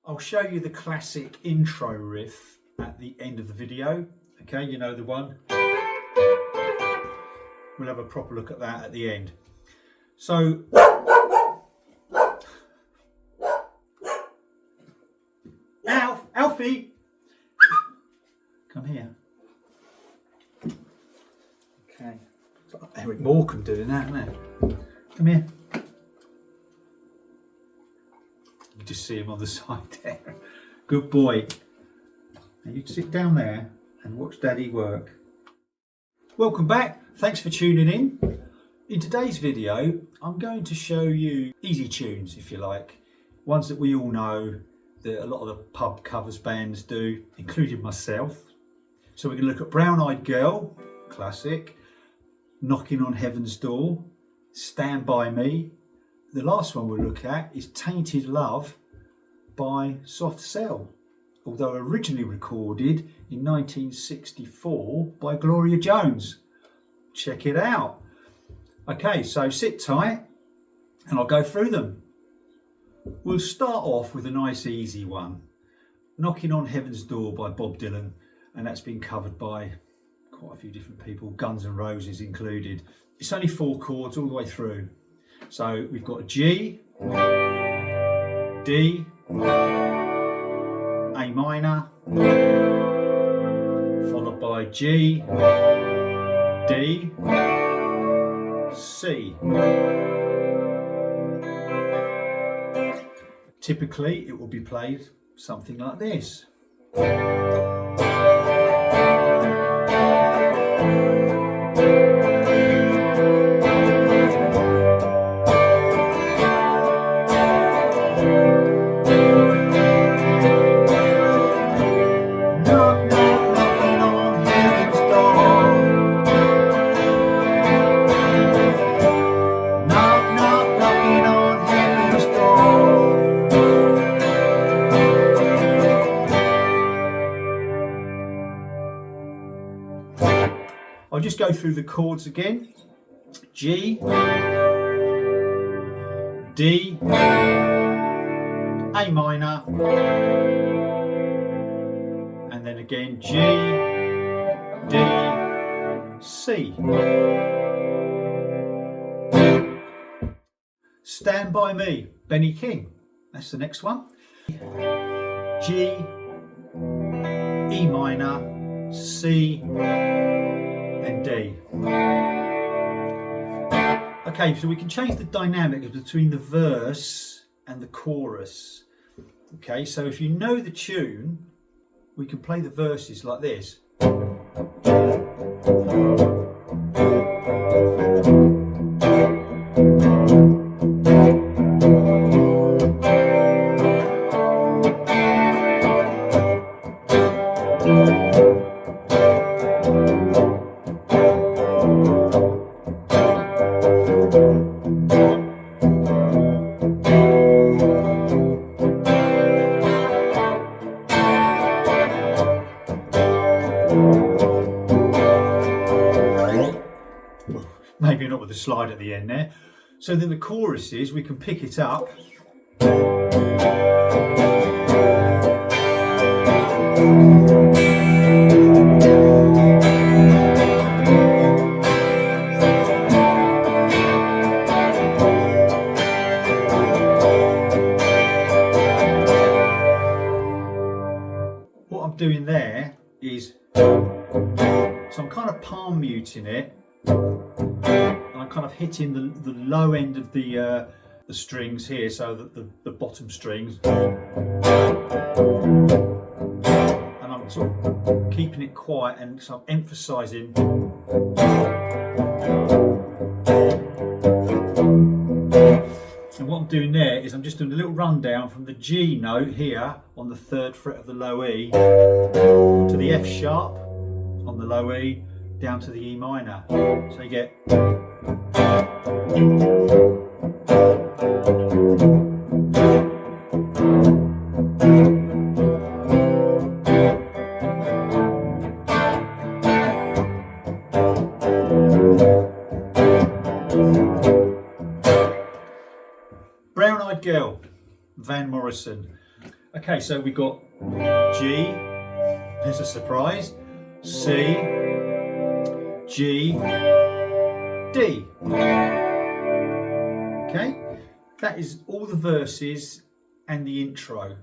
I'll show you the classic intro riff at the end of the video. Okay, you know the one. We'll have a proper look at that at the end. So, Alfie, come here. Okay, it's like Eric Morecambe doing that, isn't it? Come here. You just see him on the side there. Good boy. Now you sit down there and watch Daddy work. Welcome back. Thanks for tuning in. In today's video, I'm going to show you easy tunes, if you like. Ones that we all know, that a lot of the pub covers bands do, including myself. So we're going to look at Brown Eyed Girl, classic, Knocking on Heaven's Door, Stand By Me. The last one we'll look at is Tainted Love by Soft Cell, although originally recorded in 1964 by Gloria Jones. Check it out. Okay, so sit tight and I'll go through them. We'll start off with a nice easy one, Knocking on Heaven's Door by Bob Dylan, and that's been covered by quite a few different people, Guns N' Roses included. It's only 4 chords all the way through. So we've got a G, D, A minor, followed by G, D, C. Typically it will be played something like this. I'll just go through the chords again. G, D, A minor, and then again G, D, C. Stand By Me, Benny King. That's the next one. G, E minor, C, and D. Okay, so we can change the dynamics between the verse and the chorus. Okay, so if you know the tune, we can play the verses like this. Maybe not with the slide at the end there. So then the choruses, we can pick it up. What I'm doing there is, so I'm kind of palm muting it. And I'm kind of hitting the low end of the strings here, so that the bottom strings, and I'm sort of keeping it quiet and so I'm emphasising. And what I'm doing there is I'm just doing a little rundown from the G note here on the 3rd fret of the low E to the F sharp on the low E, down to the E minor. So you get Brown Eyed Girl, Van Morrison. Okay, so we got G, there's a surprise, C, G, D. Okay, that is all the verses and the intro.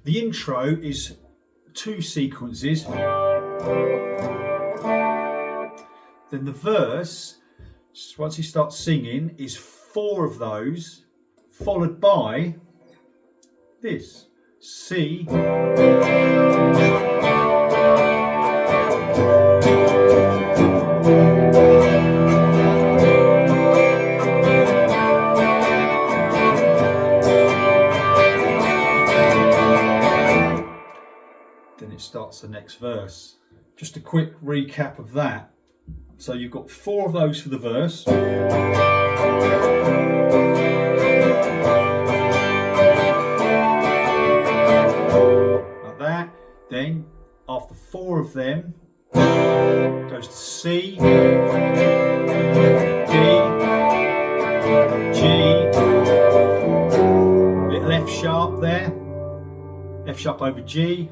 The intro is 2 sequences. Then the verse, once he starts singing, is 4 of those, followed by this C, then it starts the next verse. Just a quick recap of that. So you've got 4 of those for the verse. Like that. Then after 4 of them, goes to C, D, G, little F sharp there, F sharp over G,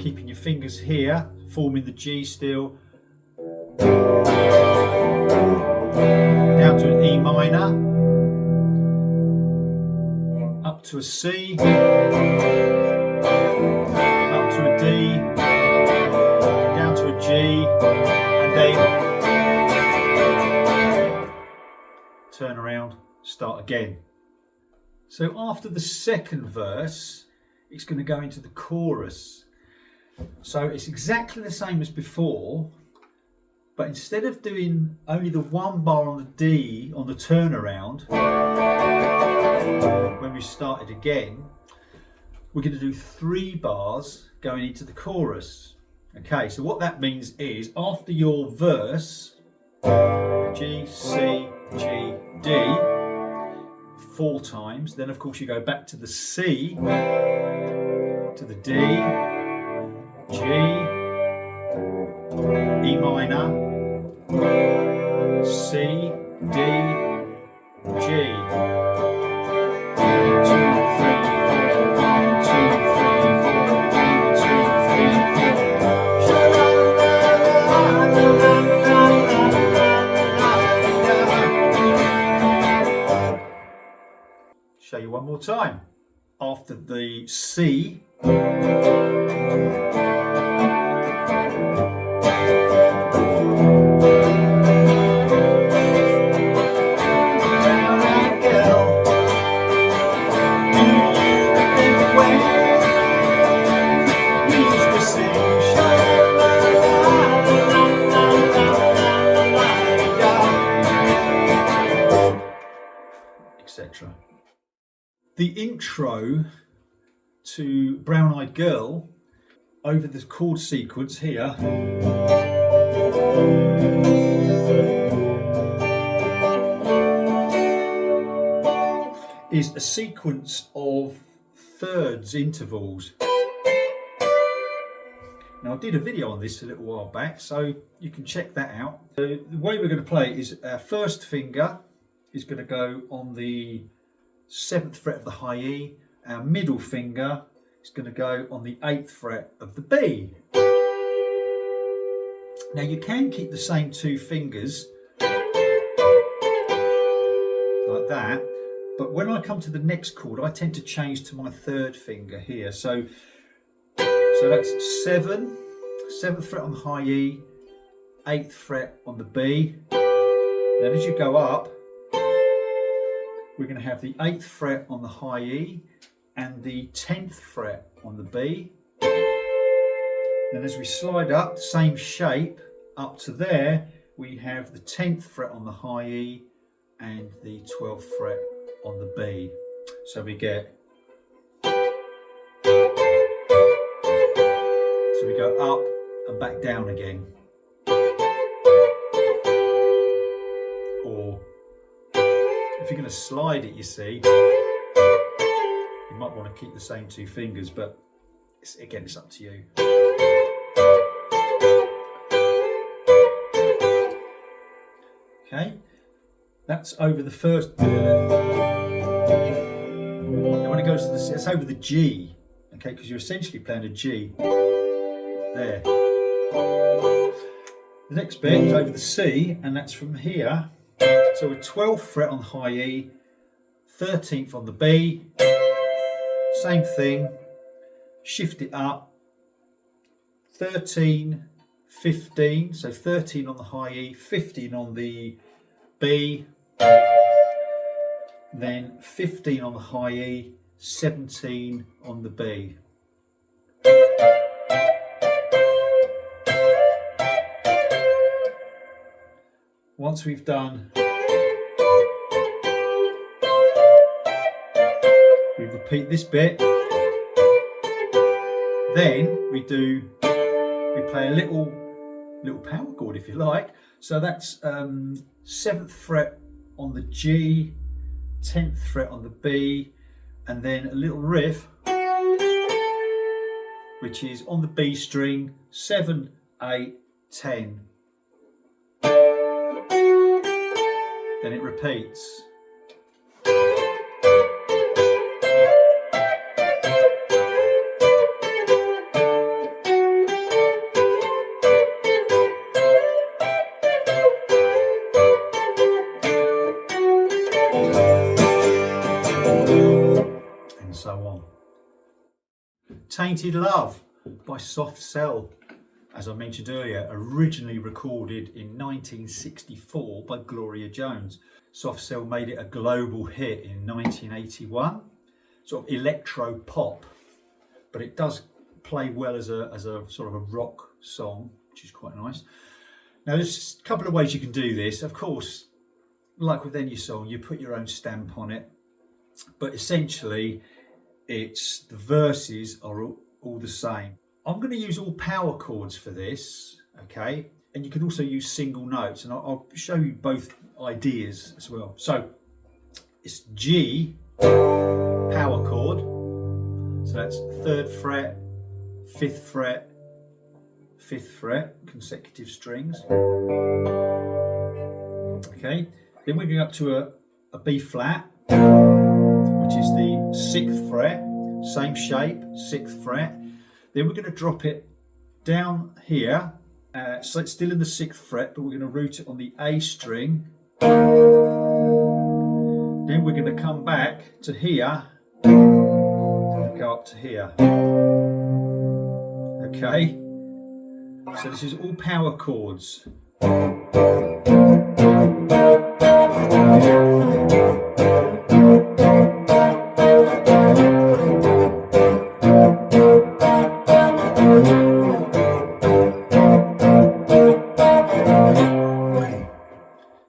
keeping your fingers here, forming the G still, down to an E minor, up to a C, up to a D, down to a G, and then turn around, start again. So after the second verse, it's going to go into the chorus. So it's exactly the same as before, but instead of doing only the 1 bar on the D on the turnaround, when we started again, we're going to do 3 bars going into the chorus. Okay, so what that means is after your verse, G, C, G, D, 4 times, then of course you go back to the C, to the D, G, E minor, C, D, G. 1, 2, 3, 4, 1, 2, 3, 4, 1, 2, 3, 4. Show you one more time. After the C, etc. The intro to Brown Eyed Girl over the chord sequence here is a sequence of thirds intervals. Now I did a video on this a little while back, so you can check that out. So the way we're going to play is our first finger is going to go on the 7th fret of the high E, our middle finger is going to go on the 8th fret of the B. Now you can keep the same 2 fingers like that, but when I come to the next chord I tend to change to my 3rd finger here. So that's 7th fret on the high E, 8th fret on the B. Then as you go up, we're going to have the 8th fret on the high E and the 10th fret on the B. Then as we slide up, same shape, up to there, we have the 10th fret on the high E and the 12th fret on the B. So we get, so we go up and back down again. Or if you're going to slide it, you see, might want to keep the same 2 fingers, but again, it's up to you. Okay, that's over the first. Then when it goes to the, it's over the G. Okay, because you're essentially playing a G there. The next bit is over the C, and that's from here. So a 12th fret on the high E, 13th on the B, same thing, shift it up, 13, 15, so 13 on the high E, 15 on the B, then 15 on the high E, 17 on the B. Once we've done, we repeat this bit, then we play a little power chord if you like. So that's 7th fret on the G, 10th fret on the B, and then a little riff, which is on the B string, 7, 8, 10. Then it repeats. And so on. Tainted Love by Soft Cell. As I mentioned earlier, originally recorded in 1964 by Gloria Jones. Soft Cell made it a global hit in 1981, sort of electro pop, but it does play well as a sort of a rock song, which is quite nice. Now there's a couple of ways you can do this. Of course, like with any song, you put your own stamp on it, but essentially it's the verses are all the same. I'm going to use all power chords for this, okay? And you can also use single notes, and I'll show you both ideas as well. So it's G, power chord. So that's 3rd fret, 5th fret, 5th fret, consecutive strings. Okay, then we're going up to a B flat, which is the 6th fret, same shape, 6th fret. Then we're going to drop it down here, so it's still in the 6th fret, but we're going to root it on the A string. Then we're going to come back to here, and go up to here. Okay, so this is all power chords.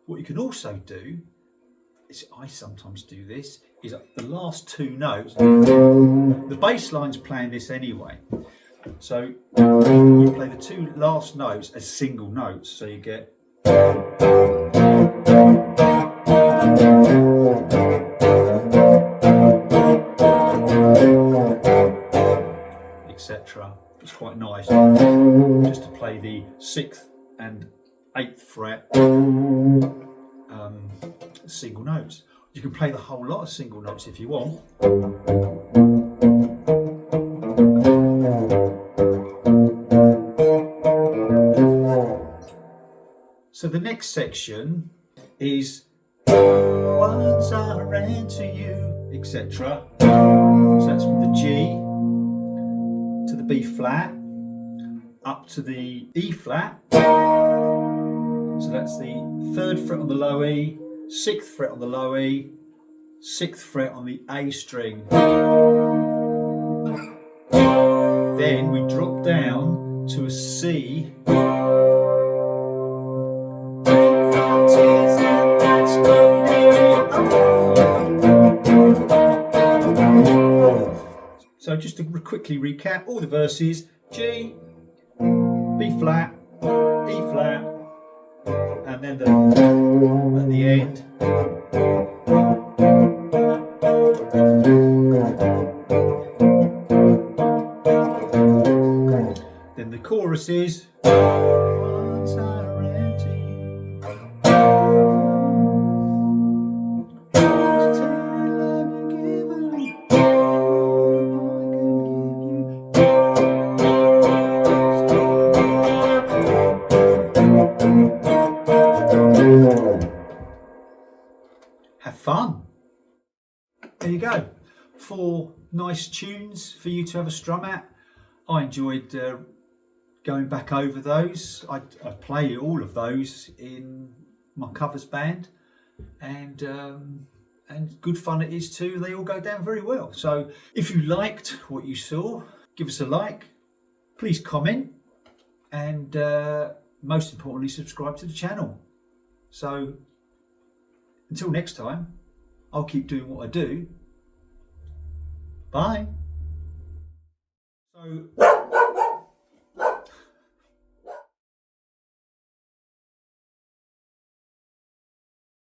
What you can also do, is I sometimes do this, is the last 2 notes, the bass line's playing this anyway, so you play the 2 last notes as single notes, so you get etc. It's quite nice just to play the 6th and 8th fret single notes. You can play the whole lot of single notes if you want. So the next section is once I ran to you, etc. So that's from the G to the B flat up to the E flat. So that's the 3rd fret on the low E, 6th fret on the low E, 6th fret on the A string. Then we drop down to a C. So just to quickly recap all the verses: G, B flat, E flat, and then at the end. chorus is once I ran to you. Have fun. There you go. 4 nice tunes for you to have a strum at. I enjoyed going back over those. I play all of those in my covers band, and good fun it is too. They all go down very well. So if you liked what you saw, give us a like, please comment, and most importantly, subscribe to the channel. So until next time, I'll keep doing what I do. Bye. So